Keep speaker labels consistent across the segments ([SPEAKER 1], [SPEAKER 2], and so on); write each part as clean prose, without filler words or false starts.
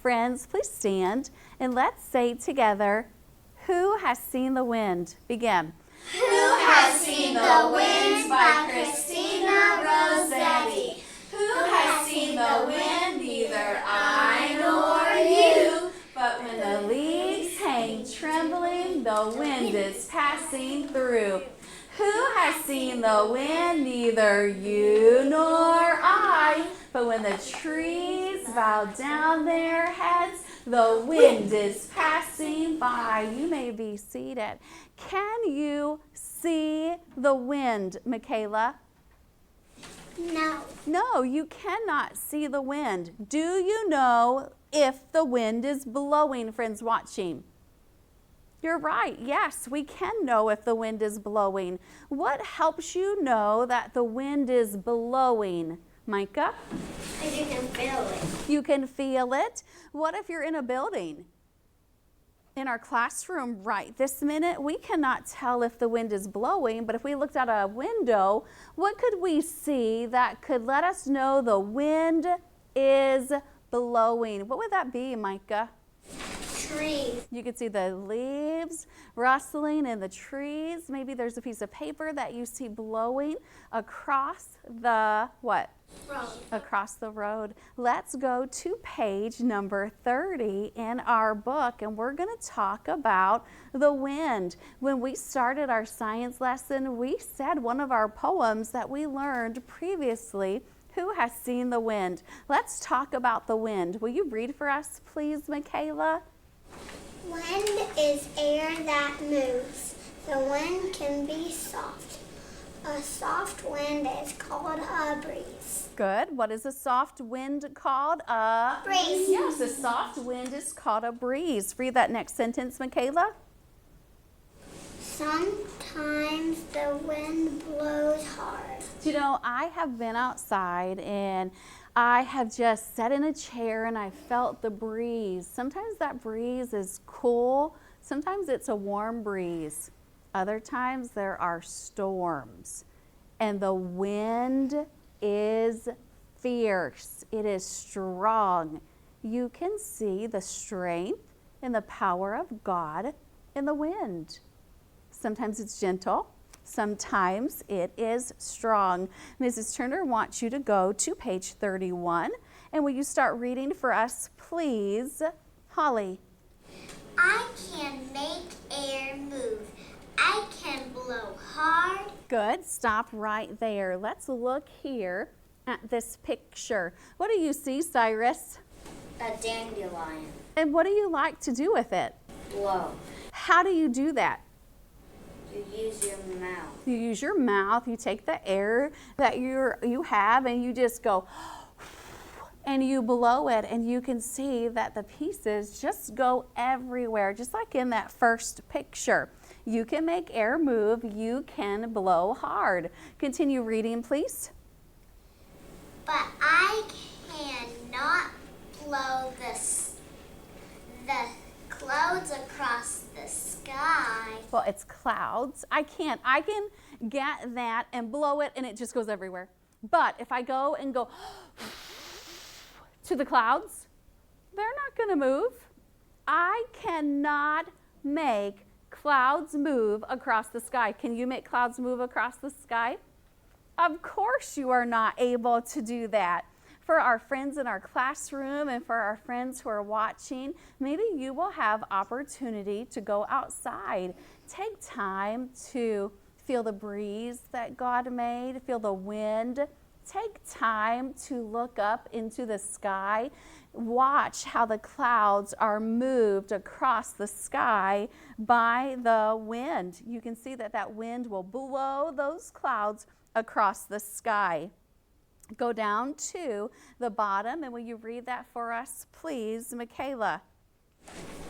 [SPEAKER 1] Friends, please stand and let's say together, Who Has Seen the Wind? Begin.
[SPEAKER 2] Who Has Seen the Wind by Christina Rossetti. Who has seen the wind? Neither I nor you.
[SPEAKER 1] But when the leaves hang trembling, the wind is passing through. Who has seen the wind? Neither you nor I. But when the trees bow down their heads, the wind is passing by. You may be seated. Can you see the wind, Michaela?
[SPEAKER 2] No.
[SPEAKER 1] No, you cannot see the wind. Do you know if the wind is blowing, friends watching? You're right. Yes, we can know if the wind is blowing. What helps you know that the wind is blowing, Micah?
[SPEAKER 2] Because you can feel it.
[SPEAKER 1] You can feel it. What if you're in a building? In our classroom right this minute, we cannot tell if the wind is blowing, but if we looked out a window, what could we see that could let us know the wind is blowing? What would that be, Micah?
[SPEAKER 2] Trees.
[SPEAKER 1] You could see the leaves rustling in the trees. Maybe there's a piece of paper that you see blowing across the what?
[SPEAKER 2] Road.
[SPEAKER 1] Across the road. Let's go to page number 30 in our book, and we're going to talk about the wind. When we started our science lesson, we said one of our poems that we learned previously, Who Has Seen the Wind? Let's talk about the wind. Will you read for us, please, Michaela?
[SPEAKER 2] Wind is air that moves. The wind can be soft. A soft wind is called a breeze.
[SPEAKER 1] Good. What is a soft wind called? A
[SPEAKER 2] breeze.
[SPEAKER 1] Yes, a soft wind is called a breeze. Read that next sentence, Michaela.
[SPEAKER 2] Sometimes the wind blows hard.
[SPEAKER 1] You know, I have been outside and I have just sat in a chair and I felt the breeze. Sometimes that breeze is cool. Sometimes it's a warm breeze. Other times there are storms. And the wind is fierce. It is strong. You can see the strength and the power of God in the wind. Sometimes it's gentle. Sometimes it is strong. Mrs. Turner wants you to go to page 31. And will you start reading for us, please? Holly.
[SPEAKER 2] I can make air move. I can blow hard.
[SPEAKER 1] Good. Stop right there. Let's look here at this picture. What do you see, Cyrus?
[SPEAKER 2] A dandelion.
[SPEAKER 1] And what do you like to do with it?
[SPEAKER 2] Blow.
[SPEAKER 1] How do you do that?
[SPEAKER 2] You use your mouth.
[SPEAKER 1] You use your mouth. You take the air that you have and you just go and you blow it, and you can see that the pieces just go everywhere, just like in that first picture. You can make air move. You can blow hard. Continue reading, please.
[SPEAKER 2] But I cannot blow the clouds across the sky.
[SPEAKER 1] Well, it's clouds. I can get that and blow it, and it just goes everywhere. But if I go and go to the clouds, they're not going to move. I cannot make clouds move across the sky. Can you make clouds move across the sky? Of course you are not able to do that. For our friends in our classroom and for our friends who are watching, maybe you will have opportunity to go outside. Take time to feel the breeze that God made, feel the wind. Take time to look up into the sky. Watch how the clouds are moved across the sky by the wind. You can see that that wind will blow those clouds across the sky. Go down to the bottom, and will you read that for us, please, Michaela?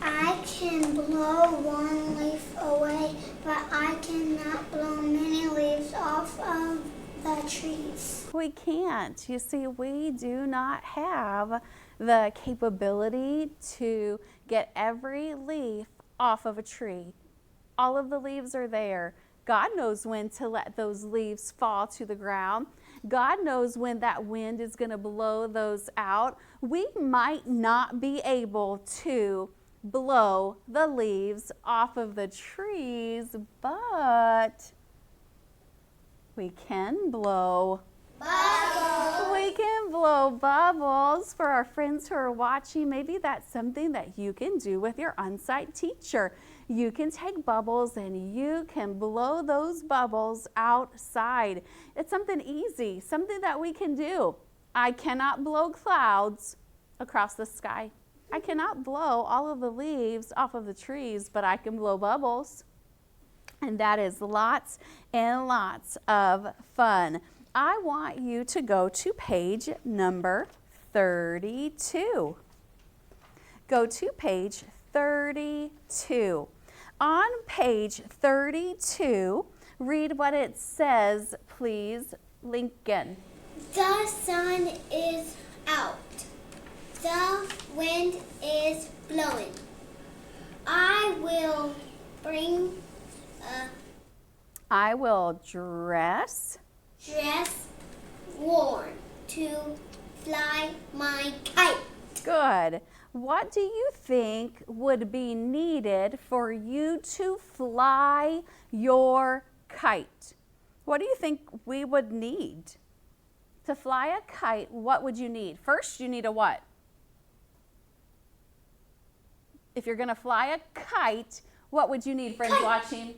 [SPEAKER 2] I can blow one leaf away, but I cannot blow many leaves off of the trees.
[SPEAKER 1] We can't. You see, we do not have the capability to get every leaf off of a tree. All of the leaves are there. God knows when to let those leaves fall to the ground. God knows when that wind is going to blow those out. We might not be able to blow the leaves off of the trees, but we can blow bubbles. We can blow bubbles. For our friends who are watching, maybe that's something that you can do with your on-site teacher. You can take bubbles and you can blow those bubbles outside. It's something easy, something that we can do. I cannot blow clouds across the sky. I cannot blow all of the leaves off of the trees, but I can blow bubbles. And that is lots and lots of fun. I want you to go to page number 32. Go to page 32. On page 32, read what it says, please, Lincoln.
[SPEAKER 3] The sun is out. The wind is blowing. I will
[SPEAKER 1] dress
[SPEAKER 3] warm to fly my kite.
[SPEAKER 1] Good. What do you think would be needed for you to fly your kite? What do you think we would need? To fly a kite, what would you need? First, you need a what? If you're going to fly a kite, what would you need, friends watching?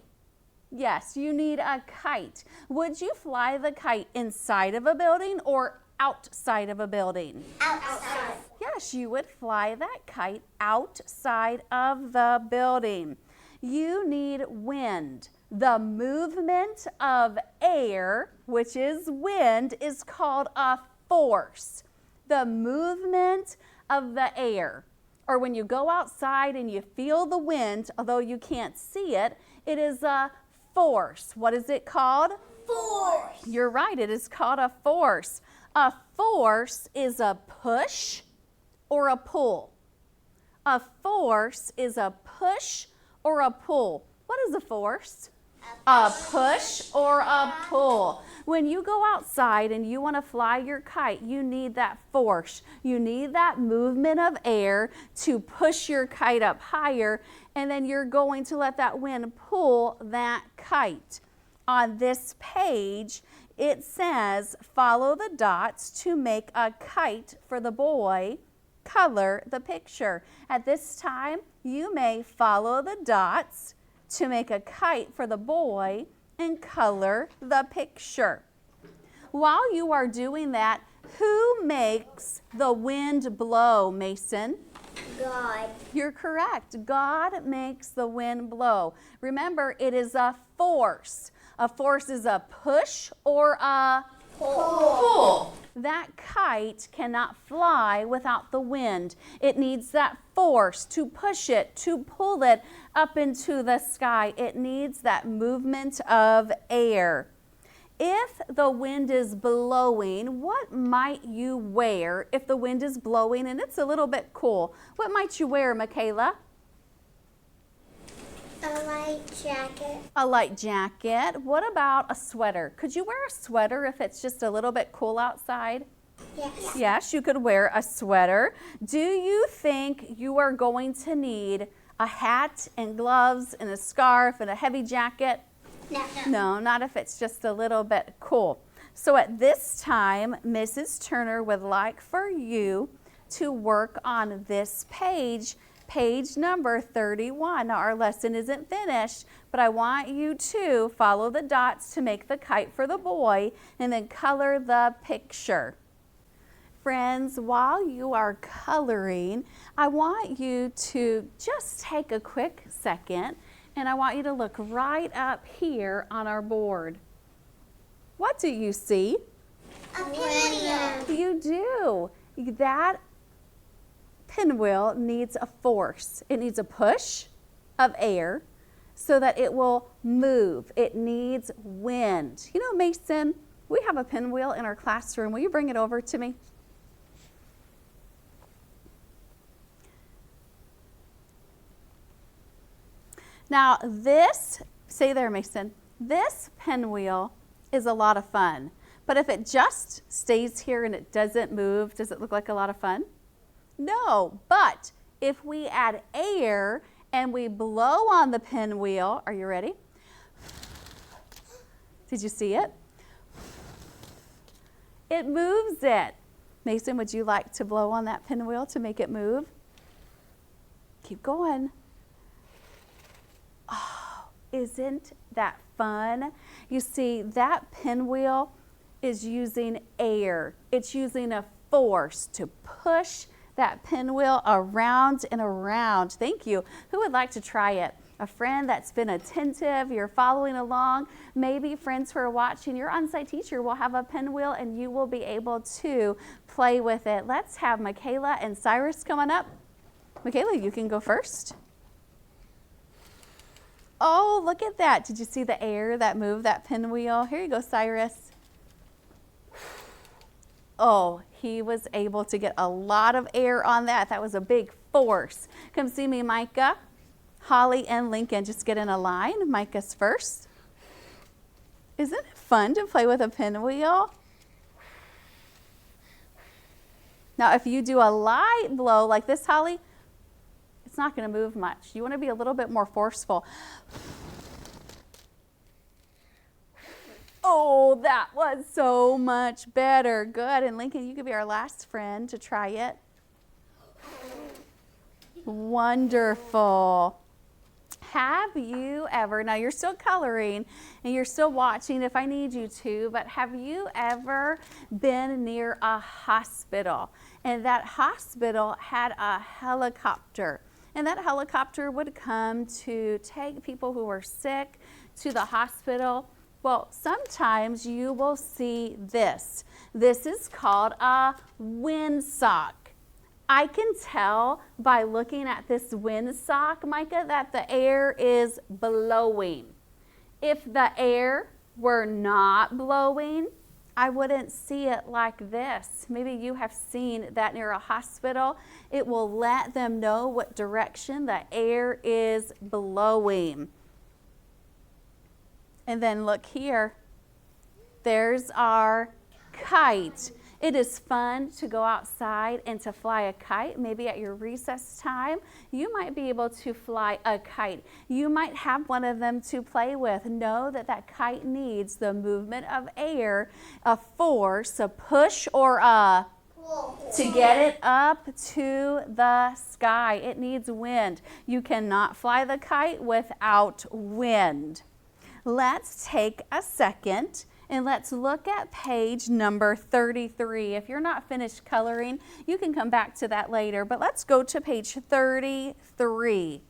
[SPEAKER 1] Yes, you need a kite. Would you fly the kite inside of a building or outside of a building?
[SPEAKER 3] Outside.
[SPEAKER 1] Yes, you would fly that kite outside of the building. You need wind. The movement of air, which is wind, is called a force. The movement of the air. Or when you go outside and you feel the wind, although you can't see it, it is a force. What is it called?
[SPEAKER 3] Force.
[SPEAKER 1] You're right, it is called a force. A force is a push or a pull. A force is a push or a pull. What is a force? A push or a pull. When you go outside and you want to fly your kite, you need that force. You need that movement of air to push your kite up higher, and then you're going to let that wind pull that kite. On this page, it says, follow the dots to make a kite for the boy. Color the picture. At this time, you may follow the dots to make a kite for the boy and color the picture. While you are doing that, who makes the wind blow, Mason?
[SPEAKER 3] God.
[SPEAKER 1] You're correct. God makes the wind blow. Remember, it is a force. A force is a push or a pull. That kite cannot fly without the wind. It needs that force to push it, to pull it up into the sky. It needs that movement of air. If the wind is blowing, what might you wear if the wind is blowing and it's a little bit cool? What might you wear, Michaela?
[SPEAKER 3] A light jacket.
[SPEAKER 1] A light jacket. What about a sweater? Could you wear a sweater if it's just a little bit cool outside?
[SPEAKER 3] Yes.
[SPEAKER 1] Yes, you could wear a sweater. Do you think you are going to need a hat and gloves and a scarf and a heavy jacket?
[SPEAKER 3] No.
[SPEAKER 1] No, not if it's just a little bit cool. So at this time, Mrs. Turner would like for you to work on this page, page number 31. Now, our lesson isn't finished, but I want you to follow the dots to make the kite for the boy and then color the picture. Friends, while you are coloring, I want you to just take a quick second and I want you to look right up here on our board. What do you see?
[SPEAKER 3] A pinwheel.
[SPEAKER 1] You do. That pinwheel needs a force. It needs a push of air so that it will move. It needs wind. You know, Mason, we have a pinwheel in our classroom. Will you bring it over to me? Now this, say there, Mason, this pinwheel is a lot of fun. But if it just stays here and it doesn't move, does it look like a lot of fun? No, but if we add air and we blow on the pinwheel, are you ready? Did you see it? It moves it. Mason, would you like to blow on that pinwheel to make it move? Keep going. Oh, isn't that fun? You see, that pinwheel is using air. It's using a force to push that pinwheel around and around. Thank you. Who would like to try it? A friend that's been attentive, you're following along. Maybe friends who are watching, your on-site teacher will have a pinwheel and you will be able to play with it. Let's have Michaela and Cyrus come on up. Michaela, you can go first. Oh, look at that. Did you see the air that moved that pinwheel? Here you go, Cyrus. Oh, he was able to get a lot of air on that. That was a big force. Come see me, Micah. Holly and Lincoln, just get in a line. Micah's first. Isn't it fun to play with a pinwheel? Now, if you do a light blow like this, Holly, it's not going to move much. You want to be a little bit more forceful. Oh, that was so much better. Good. And Lincoln, you could be our last friend to try it. Wonderful. Have you ever, now you're still coloring and you're still watching if I need you to, but have you ever been near a hospital and that hospital had a helicopter and that helicopter would come to take people who were sick to the hospital? Well, sometimes you will see this. This is called a windsock. I can tell by looking at this windsock, Micah, that the air is blowing. If the air were not blowing, I wouldn't see it like this. Maybe you have seen that near a hospital. It will let them know what direction the air is blowing. And then look here. There's our kite. It is fun to go outside and to fly a kite. Maybe at your recess time, you might be able to fly a kite. You might have one of them to play with. Know that that kite needs the movement of air, a force, a push or a to get it up to the sky. It needs wind. You cannot fly the kite without wind. Let's take a second and let's look at page number 33. If you're not finished coloring, you can come back to that later, but let's go to page 33.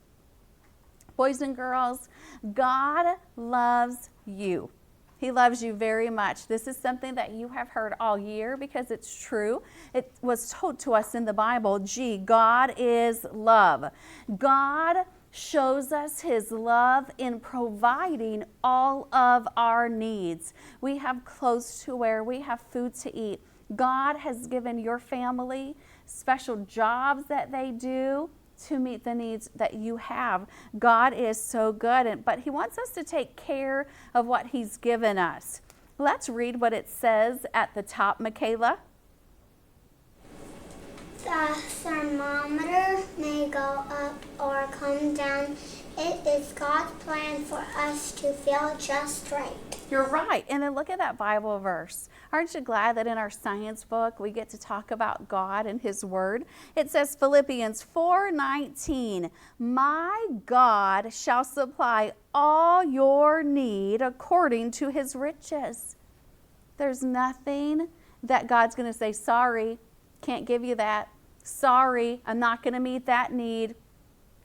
[SPEAKER 1] Boys and girls, God loves you. He loves you very much. This is something that you have heard all year because it's true. It was told to us in the Bible, God is love. God shows us his love in providing all of our needs. We have clothes to wear. We have food to eat. God has given your family special jobs that they do to meet the needs that you have. God is so good, but he wants us to take care of what he's given us. Let's read what it says at the top, Michaela.
[SPEAKER 3] The thermometer may go up or come down. It is God's plan for us to feel just right.
[SPEAKER 1] You're right. And then look at that Bible verse. Aren't you glad that in our science book we get to talk about God and his word? It says Philippians 4:19, my God shall supply all your need according to his riches. There's nothing that God's going to say, sorry, can't give you that. Sorry, I'm not going to meet that need.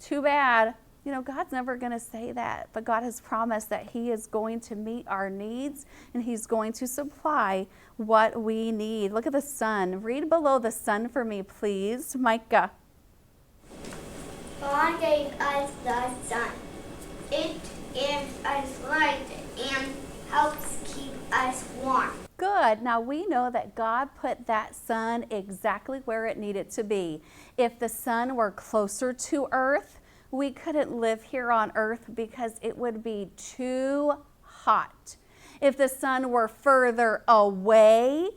[SPEAKER 1] Too bad. You know, God's never going to say that, but God has promised that he is going to meet our needs and he's going to supply what we need. Look at the sun. Read below the sun for me, please. Micah.
[SPEAKER 3] God gave us the sun. It gives us light and helps keep us warm.
[SPEAKER 1] Good. Now we know that God put that sun exactly where it needed to be. If the sun were closer to earth, we couldn't live here on earth because it would be too hot. If the sun were further away,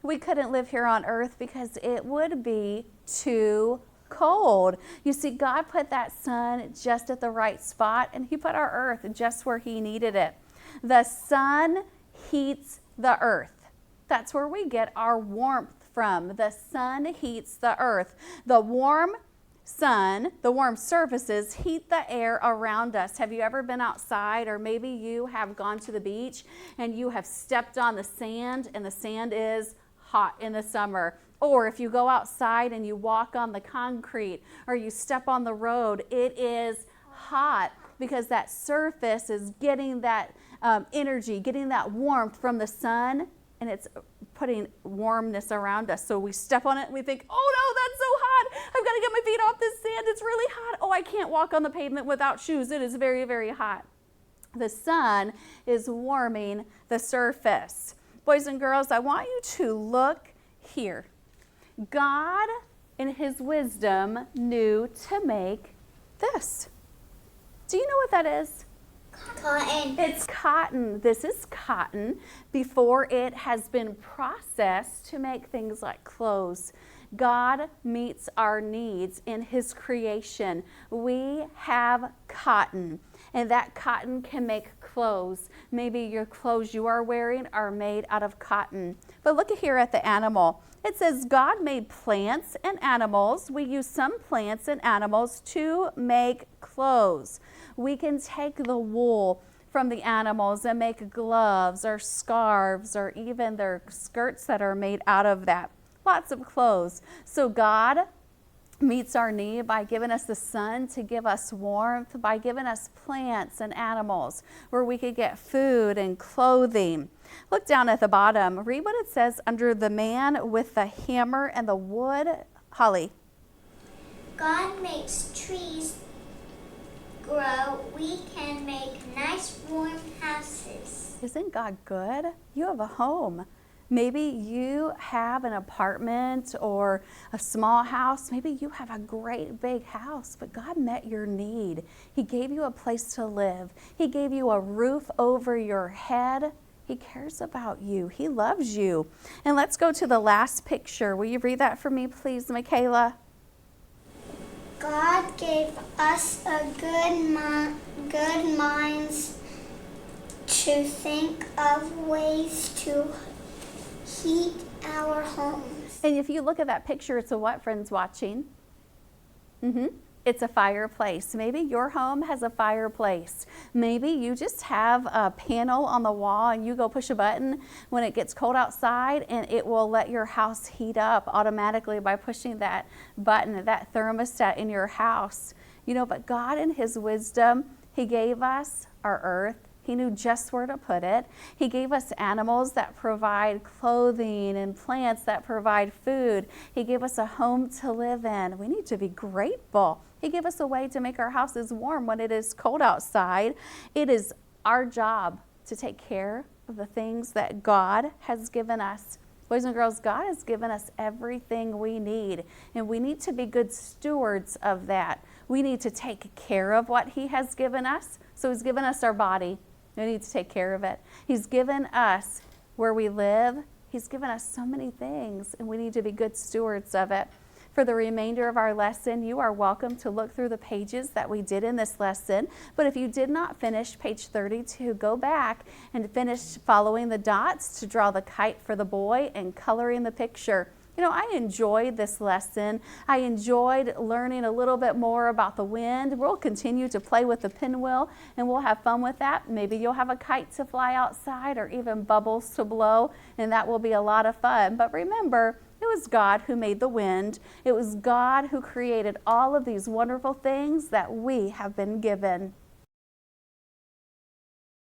[SPEAKER 1] we couldn't live here on earth because it would be too cold. You see, God put that sun just at the right spot, and he put our earth just where he needed it. The sun heats the earth. That's where we get our warmth from. The sun heats the earth. The warm sun, the warm surfaces heat the air around us. Have you ever been outside, or maybe you have gone to the beach and you have stepped on the sand, and the sand is hot in the summer? Or if you go outside and you walk on the concrete or you step on the road, it is hot because that surface is getting that energy, getting that warmth from the sun, and it's putting warmness around us. So we step on it and we think, oh no, that's so hot. I've got to get my feet off this sand. It's really hot. Oh, I can't walk on the pavement without shoes. It is very, very hot. The sun is warming the surface. Boys and girls, I want you to look here. God, in his wisdom, knew to make this. Do you know what that is?
[SPEAKER 3] Cotton.
[SPEAKER 1] It's cotton. This is cotton before it has been processed to make things like clothes. God meets our needs in his creation. We have cotton, and that cotton can make clothes. Maybe your clothes you are wearing are made out of cotton. But look here at the animal. It says God made plants and animals. We use some plants and animals to make clothes. We can take the wool from the animals and make gloves or scarves or even their skirts that are made out of that. Lots of clothes. So God meets our need by giving us the sun to give us warmth, by giving us plants and animals where we could get food and clothing. Look down at the bottom. Read what it says under the man with the hammer and the wood. Holly.
[SPEAKER 3] God makes trees grow. We can make nice warm houses.
[SPEAKER 1] Isn't God good? You have a home. Maybe you have an apartment or a small house. Maybe you have a great big house, but God met your need. He gave you a place to live. He gave you a roof over your head. He cares about you. He loves you. And let's go to the last picture. Will you read that for me, please, Michaela?
[SPEAKER 3] God gave us a good minds to think of ways to heat our homes.
[SPEAKER 1] And if you look at that picture, it's a what, friends watching? It's a fireplace. Maybe your home has a fireplace. Maybe you just have a panel on the wall and you go push a button when it gets cold outside, and it will let your house heat up automatically by pushing that button, that thermostat in your house. You know, but God in his wisdom, he gave us our earth. He knew just where to put it. He gave us animals that provide clothing and plants that provide food. He gave us a home to live in. We need to be grateful. He gave us a way to make our houses warm when it is cold outside. It is our job to take care of the things that God has given us. Boys and girls, God has given us everything we need, and we need to be good stewards of that. We need to take care of what he has given us. So he's given us our body. We need to take care of it. He's given us where we live. He's given us so many things, and we need to be good stewards of it. For the remainder of our lesson, you are welcome to look through the pages that we did in this lesson. But if you did not finish page 32, go back and finish following the dots to draw the kite for the boy and coloring the picture. You know, I enjoyed this lesson. I enjoyed learning a little bit more about the wind. We'll continue to play with the pinwheel, and we'll have fun with that. Maybe you'll have a kite to fly outside or even bubbles to blow, and that will be a lot of fun. But remember, it was God who made the wind. It was God who created all of these wonderful things that we have been given.